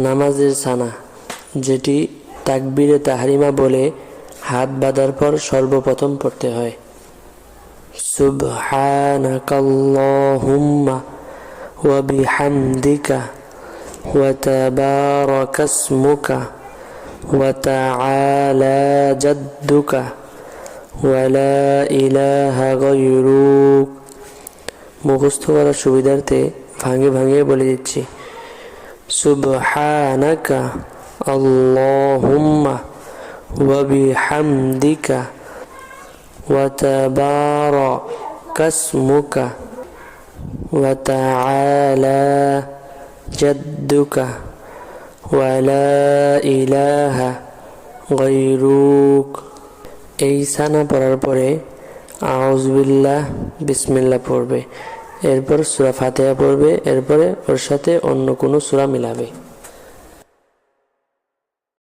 নামাজের সানা, যেটি তাকবীরে তাহরিমা বলে হাত বাঁধার পর সর্বপ্রথম পড়তে হয়। সুবহানাকাল্লাহুম্মা ওয়া বিহামদিকা ওয়া তাবারাকাসমুকা ওয়া তাআলা জাদ্দুকা ওয়া লা ইলাহা গায়রুক। মুখস্থ করার সুবিধার্থে ভাঙে ভাঙে বলে দিচ্ছি। সুবহানাকা আল্লাহুম্মা ওয়া বিহামদিকা ওয়া তাবারাকাসমুকা ওয়া তাআলা জাদ্দুকা ওয়া লা ইলাহা গায়রুক। এই সানা পড়ার পরে আউযু বিল্লাহ বিসমিল্লাহ পড়বে, এরপর সূরা ফাতিহা পড়বে, এরপরে ওর সাথে অন্য কোনো সূরা মিলাবে।